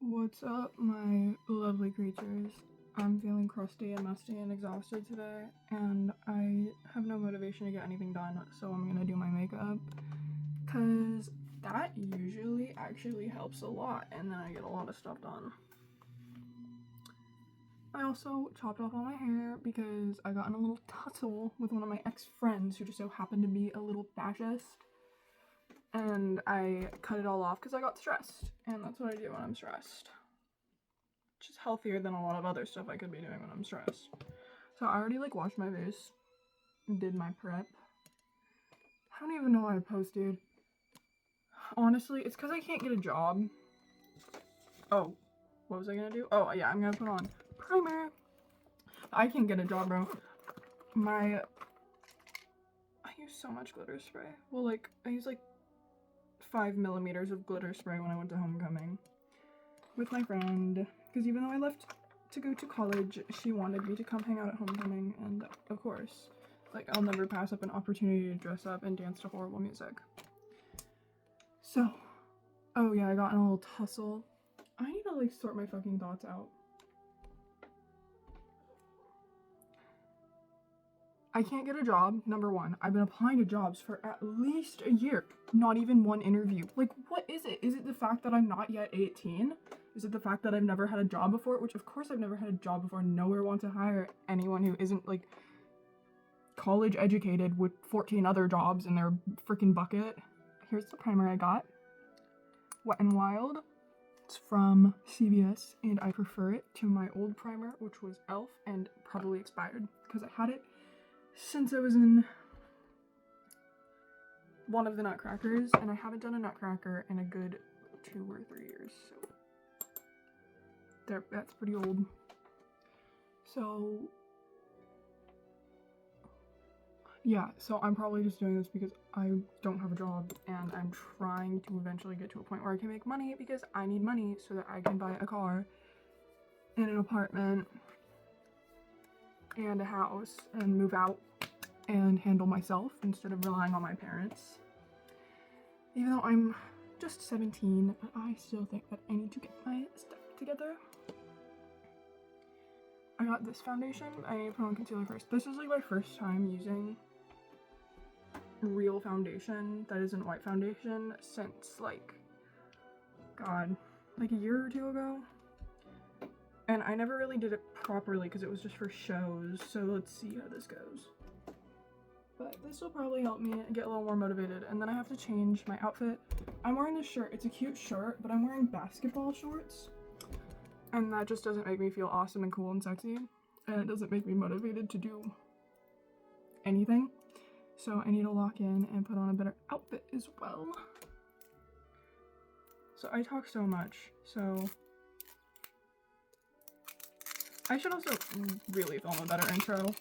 What's up, my lovely creatures? I'm feeling crusty and musty and exhausted today, and I have no motivation to get anything done, so I'm gonna do my makeup, because that usually actually helps a lot, and then I get a lot of stuff done. I also chopped off all my hair because I got in a little tussle with one of my ex-friends who just so happened to be a little fascist. And I cut it all off because I got stressed, and that's what I do when I'm stressed. Which is healthier than a lot of other stuff I could be doing when I'm stressed. So I already washed my face, did my prep. I don't even know why I posted. Honestly, it's because I can't get a job. Oh, what was I gonna do? Oh yeah, I'm gonna put on primer. I can't get a job, bro. I use so much glitter spray. Well, I use 5 millimeters of glitter spray when I went to homecoming with my friend, because even though I left to go to college, she wanted me to come hang out at homecoming, and of course, I'll never pass up an opportunity to dress up and dance to horrible music. So, oh yeah, I got in a little tussle. I need to sort my fucking thoughts out. I can't get a job, number one. I've been applying to jobs for at least a year. Not even one interview. What is it? Is it the fact that I'm not yet 18? Is it the fact that I've never had a job before? Which, of course, I've never had a job before. Nowhere wants to hire anyone who isn't, college educated with 14 other jobs in their freaking bucket. Here's the primer I got. Wet n Wild. It's from CVS, and I prefer it to my old primer, which was e.l.f. and probably expired, because I had it since I was in one of the Nutcrackers, and I haven't done a Nutcracker in a good 2 or 3 years, so that's pretty old. So yeah, so I'm probably just doing this because I don't have a job, and I'm trying to eventually get to a point where I can make money, because I need money so that I can buy a car and an apartment and a house and move out and handle myself instead of relying on my parents. Even though I'm just 17, but I still think that I need to get my stuff together. I got this foundation. I need to put on concealer first. This is my first time using real foundation that isn't white foundation since a year or two ago. And I never really did it properly because it was just for shows, so let's see how this goes. But this will probably help me get a little more motivated, and then I have to change my outfit. I'm wearing this shirt. It's a cute shirt, but I'm wearing basketball shorts, and that just doesn't make me feel awesome and cool and sexy, and it doesn't make me motivated to do anything. So I need to lock in and put on a better outfit as well. So I talk so much, so I should also really film a better intro.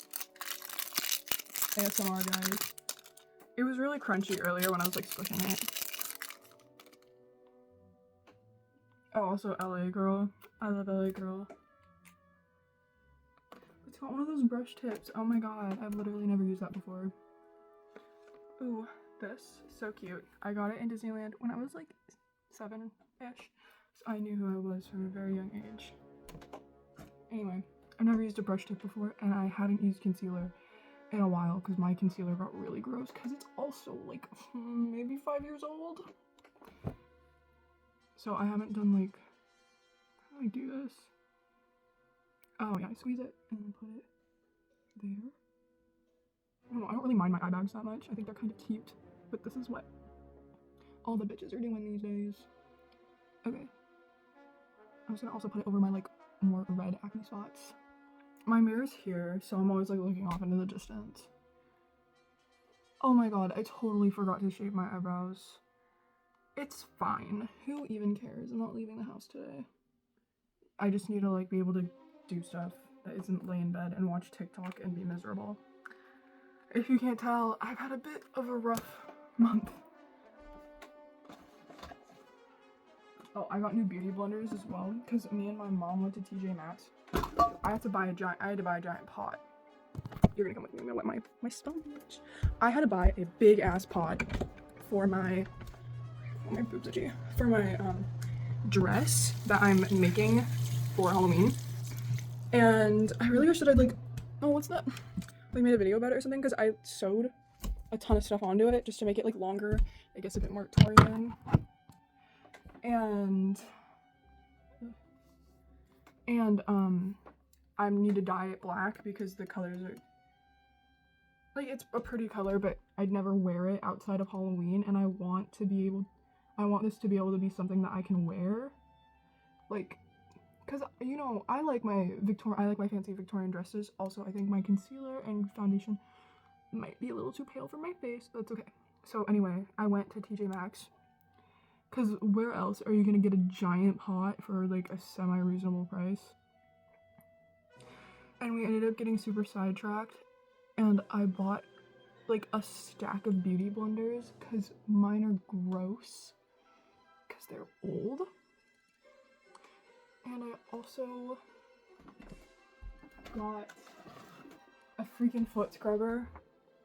ASMR, guys. It was really crunchy earlier when I was squishing it. Oh, also LA Girl. I love LA Girl. It's got one of those brush tips. Oh my god, I've literally never used that before. Ooh, this. So cute. I got it in Disneyland when I was 7-ish. So I knew who I was from a very young age. Anyway, I've never used a brush tip before, and I haven't used concealer in a while because my concealer got really gross because it's also maybe 5 years old. So I haven't done how do I do this? Oh yeah, I squeeze it and put it there. I don't know, I don't really mind my eye bags that much. I think they're kind of cute, but this is what all the bitches are doing these days. Okay. I'm just gonna also put it over my more red acne spots. My mirror's here, so I'm always looking off into the distance. Oh my god, I totally forgot to shave my eyebrows. It's fine. Who even cares? I'm not leaving the house today. I just need to be able to do stuff that isn't lay in bed and watch TikTok and be miserable. If you can't tell, I've had a bit of a rough month. Oh, I got new beauty blenders as well, because me and my mom went to TJ Maxx. I had to buy a giant pot. You're gonna come with me. I'm gonna wet my sponge. I had to buy a big ass pot for my boobs itchy. For my dress that I'm making for Halloween. And I really wish that I'd like, oh, what's that? Like made a video about it or something, because I sewed a ton of stuff onto it just to make it like longer, I guess a bit more Victorian. And I need to dye it black because the colors are like, it's a pretty color, but I'd never wear it outside of Halloween, and I want this to be able to be something that I can wear, like, because, you know, I like my fancy Victorian dresses. Also, I think my concealer and foundation might be a little too pale for my face, but it's okay. So anyway, I went to TJ Maxx, because where else are you gonna get a giant pot for like a semi-reasonable price? And we ended up getting super sidetracked, and I bought like a stack of beauty blenders because mine are gross because they're old. And I also got a freaking foot scrubber.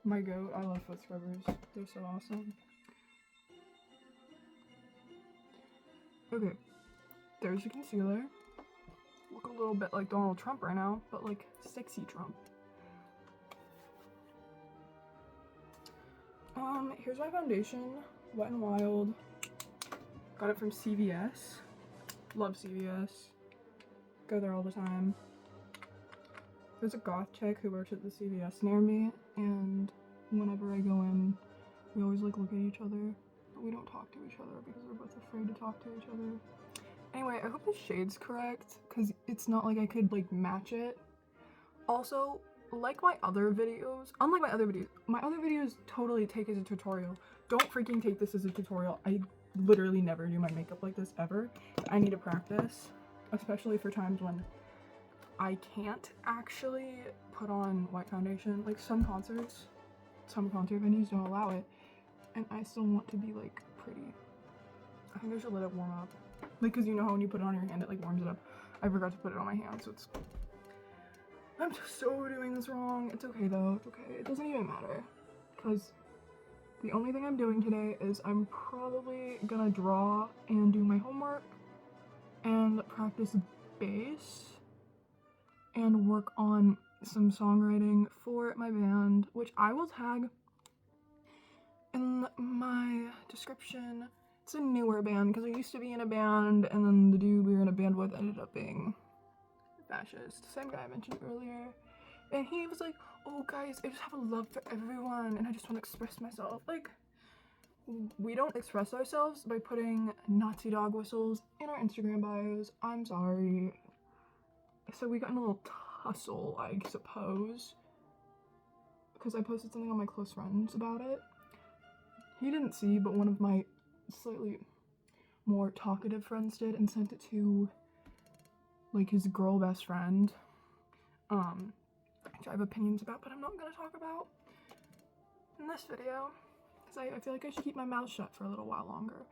My goat, I love foot scrubbers. They're so awesome. Okay, there's the concealer. Look a little bit like Donald Trump right now, but like sexy Trump. Here's my foundation, Wet n Wild. Got it from CVS. Love CVS. Go there all the time. There's a goth chick who works at the CVS near me, and whenever I go in, we always like look at each other, but we don't talk to each other because we're both afraid to talk to each other. Anyway, I hope the shade's correct, because it's not like I could like match it. Also, like my other videos, unlike my other videos totally take as a tutorial. Don't freaking take this as a tutorial. I literally never do my makeup like this ever. I need to practice, especially for times when I can't actually put on white foundation. Like some concert venues don't allow it, and I still want to be like pretty. I think I should let it warm up. Like, cause you know how when you put it on your hand, it like warms it up. I forgot to put it on my hand, so I'm just so doing this wrong. It's okay though, it's okay. It doesn't even matter, cause the only thing I'm doing today is I'm probably gonna draw and do my homework and practice bass and work on some songwriting for my band, which I will tag in my description. It's a newer band because I used to be in a band, and then the dude we were in a band with ended up being fascist. Same guy I mentioned earlier. And he was like, oh guys, I just have a love for everyone and I just want to express myself. Like, we don't express ourselves by putting Nazi dog whistles in our Instagram bios. I'm sorry. So we got in a little tussle, I suppose, because I posted something on my close friends about it. He didn't see, but one of my slightly more talkative friends did and sent it to like his girl best friend, which I have opinions about, but I'm not gonna talk about in this video because I feel like I should keep my mouth shut for a little while longer.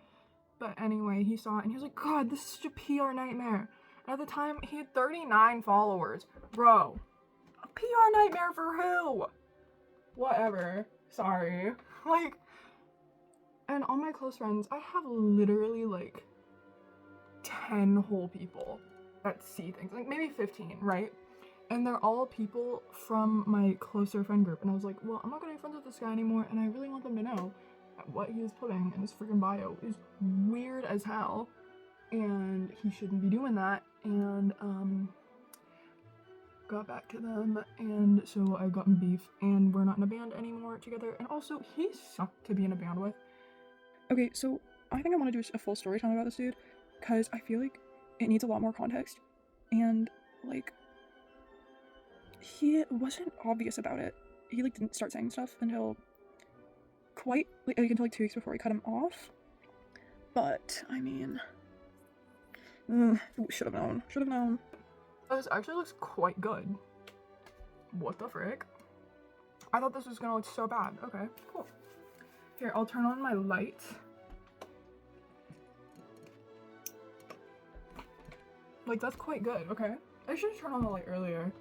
But anyway, he saw it and he was like, God, this is such a PR nightmare. And at the time, he had 39 followers. Bro, a PR nightmare for who? Whatever. Sorry. Like, and all my close friends, I have literally like 10 whole people that see things, like maybe 15, right? And they're all people from my closer friend group. And I was like, well, I'm not gonna be friends with this guy anymore, and I really want them to know that what he is putting in his freaking bio is weird as hell, and he shouldn't be doing that. And got back to them, and so I got in beef, and we're not in a band anymore together. And also, he sucked to be in a band with. Okay, so I think I want to do a full story time about this dude, because I feel like it needs a lot more context, and like, he wasn't obvious about it. He like didn't start saying stuff until until 2 weeks before I cut him off. But I mean, should have known. This actually looks quite good. What the frick? I thought this was gonna look so bad. Okay, cool. Here, I'll turn on my light. Like, that's quite good, okay? I should have turned on the light earlier.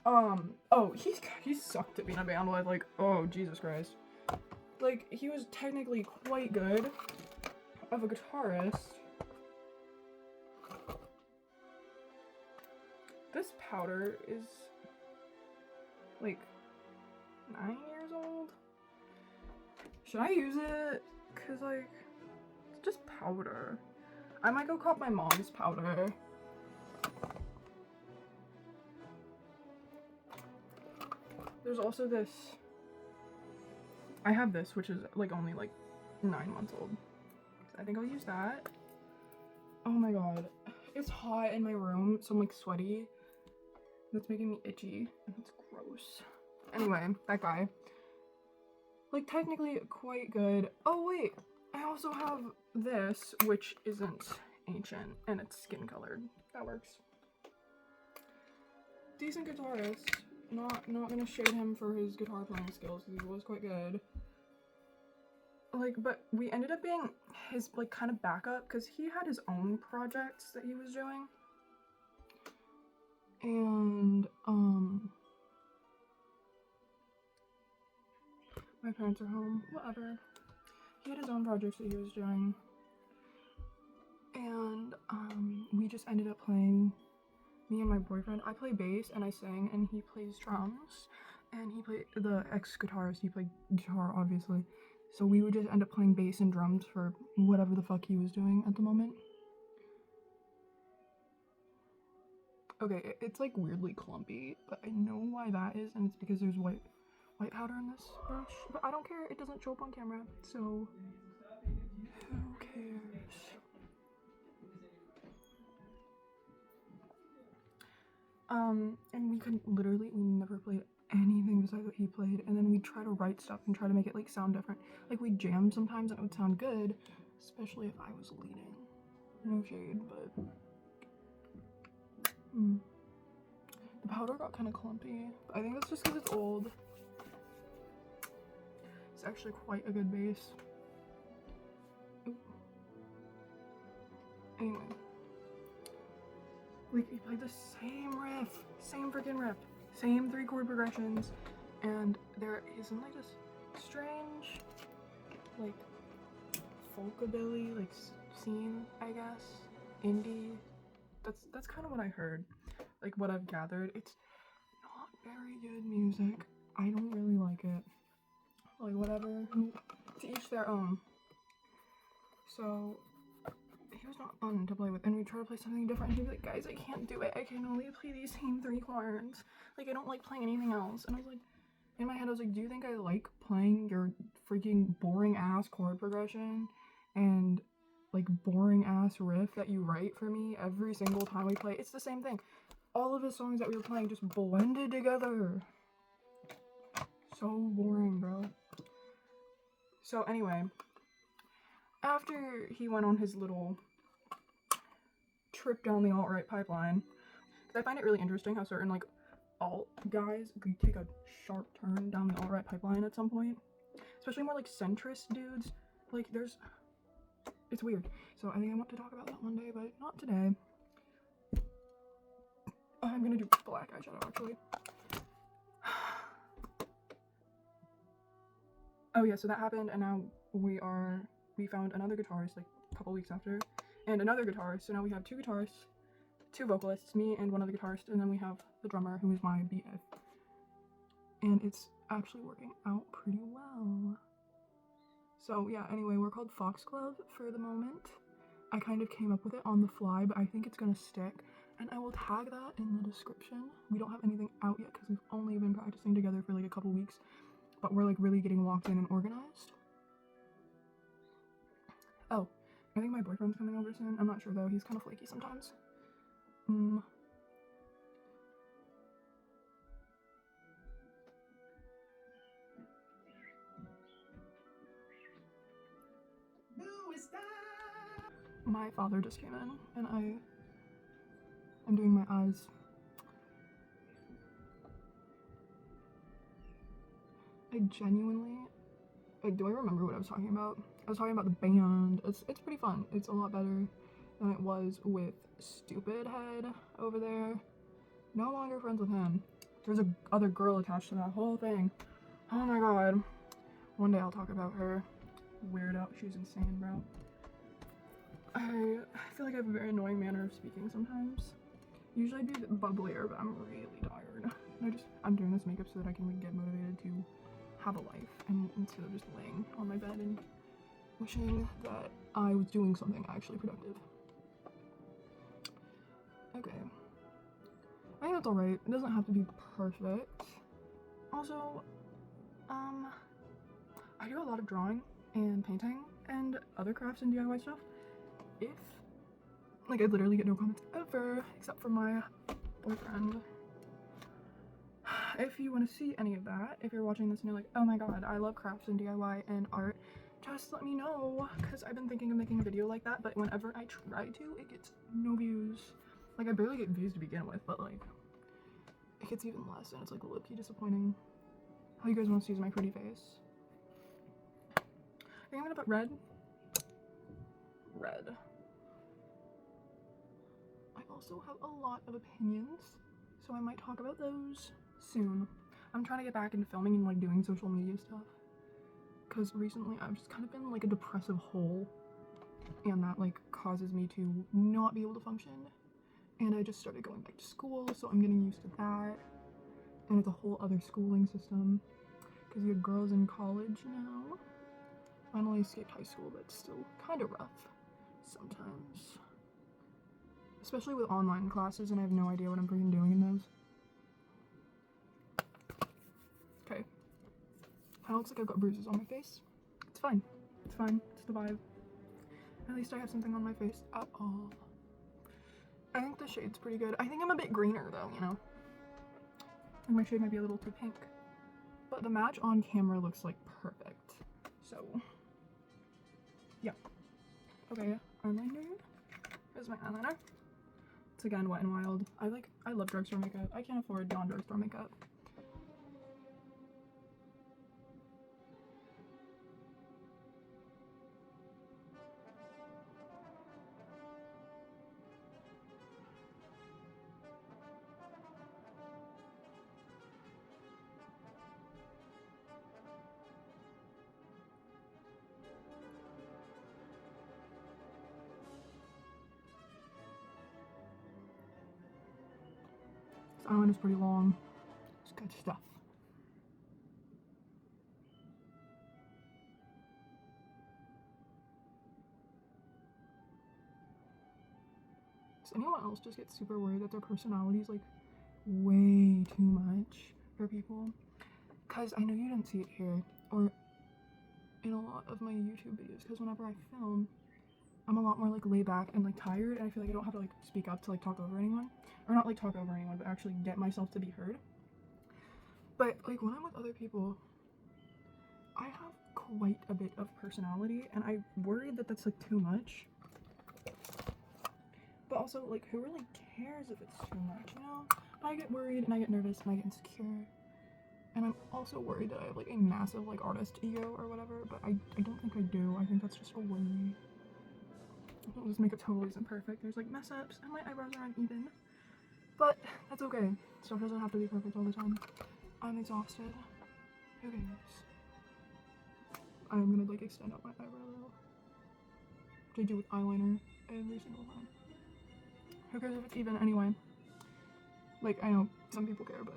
Oh, he sucked at being a band with, like, oh, Jesus Christ. Like, he was technically quite good of a guitarist. This powder is like 9 years old. Should I use it? Cause like, it's just powder. I might go cop my mom's powder. There's also this. I have this, which is like only like 9 months old. So I think I'll use that. Oh my god. It's hot in my room, so I'm like sweaty. That's making me itchy, and it's gross. Anyway, that guy. Like, technically quite good. Oh wait, I also have this, which isn't ancient, and it's skin colored. That works. Decent guitarist. Not gonna shade him for his guitar playing skills, because he was quite good. Like, but we ended up being his, like, kind of backup, because he had his own projects that he was doing. And, my parents are home, whatever. He had his own projects that he was doing. And, we just ended up playing, me and my boyfriend. I play bass and I sing, and he plays drums. And he played, the ex-guitarist, he played guitar, obviously. So we would just end up playing bass and drums for whatever the fuck he was doing at the moment. Okay, it's like weirdly clumpy, but I know why that is, and it's because there's white powder in this brush. But I don't care, it doesn't show up on camera, so who cares? And we never played anything besides what he played, and then we'd try to write stuff and try to make it like sound different. Like we'd jam sometimes and it would sound good, especially if I was leading. No shade, but the powder got kind of clumpy. But I think that's just because it's old. It's actually quite a good base. Ooh. Anyway. Like, he played the same riff, same freaking riff, same 3 chord progressions, and there isn't like this strange, like, folkabilly, like, scene, I guess, indie. That's kind of what I heard, like, what I've gathered. It's not very good music. I don't really like it. Like, whatever, to each their own. So, he was not fun to play with, and we try to play something different, and he'd be like, guys, I can't do it, I can only play these same 3 chords, like, I don't like playing anything else. And I was like, in my head, I was like, do you think I like playing your freaking boring ass chord progression and like boring ass riff that you write for me every single time we play? It's the same thing. All of his songs that we were playing just blended together. So boring, bro. So anyway, after he went on his little trip down the alt-right pipeline, because I find it really interesting how certain like alt guys could take a sharp turn down the alt-right pipeline at some point, especially more like centrist dudes. Like, it's weird. So I think I want to talk about that one day, but not today. I'm gonna do black eyeshadow actually. Oh yeah, so that happened, and now we found another guitarist like a couple weeks after, and another guitarist. So now we have 2 guitarists, 2 vocalists, me and one other guitarist, and then we have the drummer, who is my BF. And it's actually working out pretty well. So yeah, anyway, we're called Foxglove for the moment. I kind of came up with it on the fly, but I think it's gonna stick, and I will tag that in the description. We don't have anything out yet because we've only been practicing together for like a couple weeks, but we're like really getting locked in and organized. Oh, I think my boyfriend's coming over soon. I'm not sure though, he's kind of flaky sometimes. Who is that? My father just came in, and I'm doing my eyes. I genuinely, like, do I remember what I was talking about? I was talking about the band. It's pretty fun. It's a lot better than it was with Stupid Head over there. No longer friends with him. There's a other girl attached to that whole thing. Oh my god. One day I'll talk about her. Weirdo. She's insane, bro. I feel like I have a very annoying manner of speaking sometimes. Usually I'd be a bit bubblier, but I'm really tired. I'm doing this makeup so that I can like, get motivated to have a life, and instead of just laying on my bed and wishing that I was doing something actually productive. Okay. I think that's alright. It doesn't have to be perfect. Also, I do a lot of drawing and painting and other crafts and DIY stuff. I literally get no comments ever, except for my boyfriend. If you want to see any of that, if you're watching this and you're like, oh my god, I love crafts and DIY and art, just let me know, because I've been thinking of making a video like that, but whenever I try to, it gets no views. Like, I barely get views to begin with, but like, it gets even less, and it's like low-key disappointing. All you guys want to see is my pretty face. I think I'm gonna put red. I also have a lot of opinions, so I might talk about those soon. I'm trying to get back into filming and like doing social media stuff, because recently I've just kind of been like a depressive hole, and that like causes me to not be able to function. And I just started going back to school, so I'm getting used to that, and it's a whole other schooling system because you have girls in college now. Finally escaped high school, but still kind of rough sometimes, especially with online classes, and I have no idea what I'm freaking doing in those. Okay, kind of looks like I've got bruises on my face. It's fine. It's fine. It's the vibe. At least I have something on my face at all. I think the shade's pretty good. I think I'm a bit greener though, you know? And my shade might be a little too pink. But the match on camera looks like perfect. So, yeah. Okay, eyeliner. Here's my eyeliner. It's again Wet n Wild. I love drugstore makeup. I can't afford non-drugstore makeup. This eyeliner's pretty long. It's good stuff. Does anyone else just get super worried that their personality is like way too much for people? Because I know you didn't see it here or in a lot of my YouTube videos, because whenever I film, I'm a lot more like laid back and like tired, and I feel like I don't have to like speak up to like talk over anyone, or not like talk over anyone, but actually get myself to be heard. But like when I'm with other people, I have quite a bit of personality, and I worried that that's like too much. But also, like, who really cares if it's too much, you know? But I get worried, and I get nervous, and I get insecure. And I'm also worried that I have, like, a massive, like, artist ego or whatever, but I don't think I do. I think that's just a worry. This makeup totally isn't perfect. There's, like, mess-ups, and my eyebrows are uneven. But that's okay. Stuff doesn't have to be perfect all the time. I'm exhausted. Who cares? I'm gonna, like, extend out my eyebrow, which I do with eyeliner every single time. Who cares if it's even anyway? Like, I know some people care, but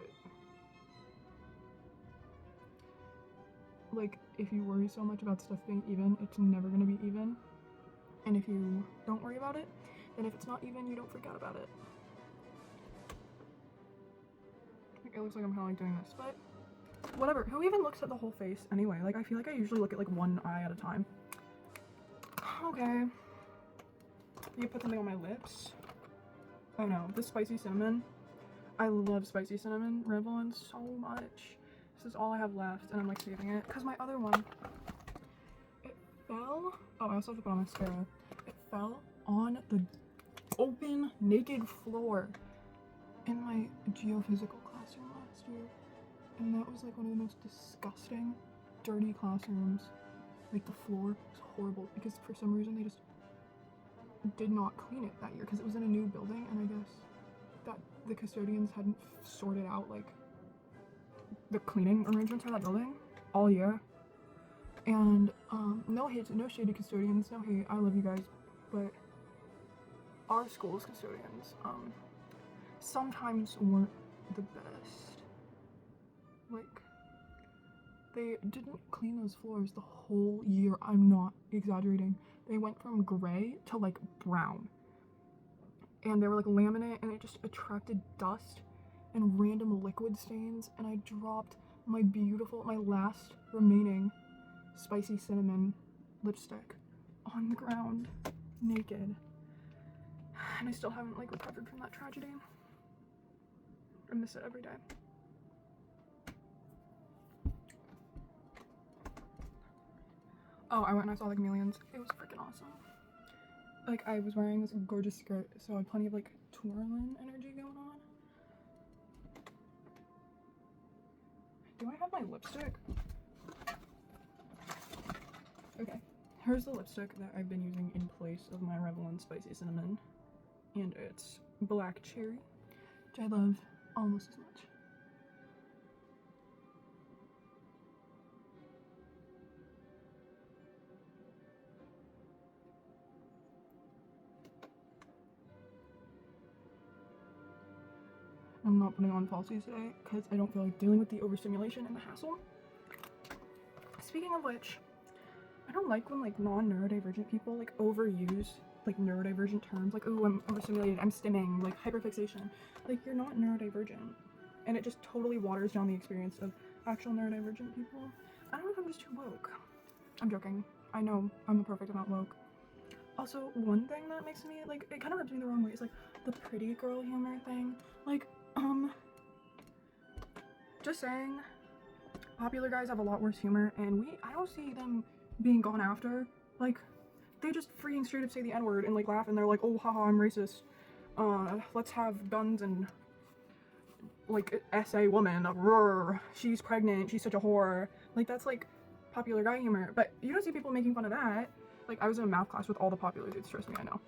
like, if you worry so much about stuff being even, it's never gonna be even. And if you don't worry about it, then if it's not even, you don't freak out about it. It looks like I'm kinda like doing this, but whatever. Who even looks at the whole face anyway? Like, I feel like I usually look at like one eye at a time. Okay. You put something on my lips. Oh no, this spicy cinnamon. I love spicy cinnamon Revlon so much. This is all I have left, and I'm like saving it because my other one, it fell. Oh, I also have to put on mascara. It fell on the open, naked floor in my geophysical classroom last year, and that was like one of the most disgusting, dirty classrooms. Like, the floor was horrible because for some reason they just did not clean it that year because it was in a new building, and I guess that the custodians hadn't sorted out like the cleaning arrangements for that building all year. And no hate, no shady custodians, no hate. I love you guys, but our school's custodians sometimes weren't the best. Like, they didn't clean those floors the whole year. I'm not exaggerating. They went from gray to like brown. And they were like laminate, and it just attracted dust and random liquid stains. And I dropped my last remaining spicy cinnamon lipstick on the ground, naked. And I still haven't like recovered from that tragedy. I miss it every day. Oh, I went and I saw the Chameleons. It was freaking awesome. Like, I was wearing this gorgeous skirt, so I had plenty of like twirling energy going on. Do I have my lipstick? Okay, here's the lipstick that I've been using in place of my Revlon Spicy Cinnamon. And it's Black Cherry, which I love almost as much. I'm not putting on falsies today because I don't feel like dealing with the overstimulation and the hassle. Speaking of which, I don't like when like non-neurodivergent people like overuse like neurodivergent terms, like, oh, I'm overstimulated, I'm stimming, like hyperfixation. Like, you're not neurodivergent, and it just totally waters down the experience of actual neurodivergent people. I don't know if I'm just too woke. I'm joking. I know I'm a perfect amount woke. Also, one thing that makes me like, it kind of rubs me the wrong way is like the pretty girl humor thing. Like, just saying, popular guys have a lot worse humor, and I don't see them being gone after. Like, they just freaking straight up say the N-word and like laugh, and they're like, oh haha, I'm racist. Let's have guns and like SA woman, she's pregnant, she's such a whore. Like, that's like popular guy humor, but you don't see people making fun of that. Like, I was in a math class with all the popular dudes, trust me, I know.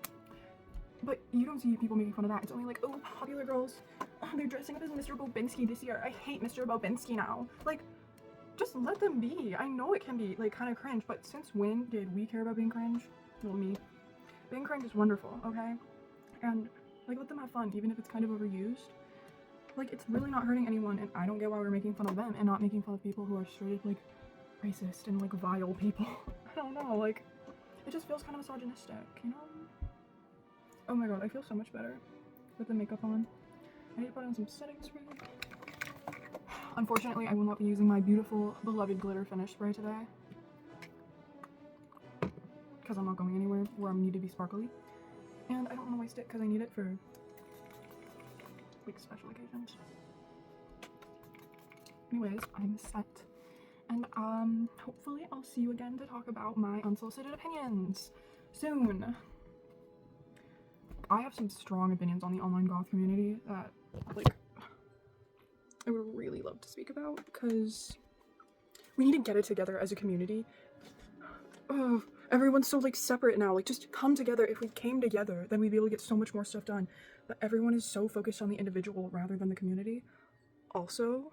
But you don't see people making fun of that. It's only like, oh, popular girls, oh, they're dressing up as Mr. Bobinski this year. I hate Mr. Bobinski now. Like, just let them be. I know it can be like kind of cringe, but since when did we care about being cringe? Well, me. Being cringe is wonderful, okay? And like, let them have fun, even if it's kind of overused. Like, it's really not hurting anyone, and I don't get why we're making fun of them and not making fun of people who are straight up like racist and like vile people. I don't know, like, it just feels kind of misogynistic, you know? Oh my god, I feel so much better with the makeup on. I need to put on some setting spray. Unfortunately, I will not be using my beautiful, beloved glitter finish spray today, because I'm not going anywhere where I need to be sparkly. And I don't want to waste it because I need it for like special occasions. Anyways, I'm set. And hopefully I'll see you again to talk about my unsolicited opinions soon. I have some strong opinions on the online goth community that like I would really love to speak about, because we need to get it together as a community. Oh, everyone's so like separate now. Like, just come together. If we came together, then we'd be able to get so much more stuff done. But everyone is so focused on the individual rather than the community. Also,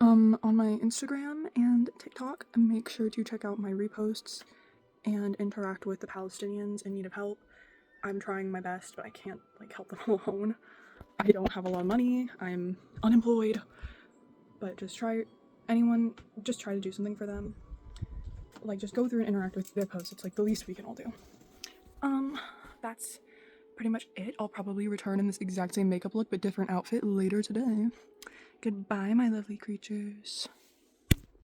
on my Instagram and TikTok, make sure to check out my reposts and interact with the Palestinians in need of help. I'm trying my best, but I can't like help them alone. I don't have a lot of money. I'm unemployed. But just try to do something for them. Like, just go through and interact with their posts. It's like the least we can all do. That's pretty much it. I'll probably return in this exact same makeup look but different outfit later today. Goodbye, my lovely creatures.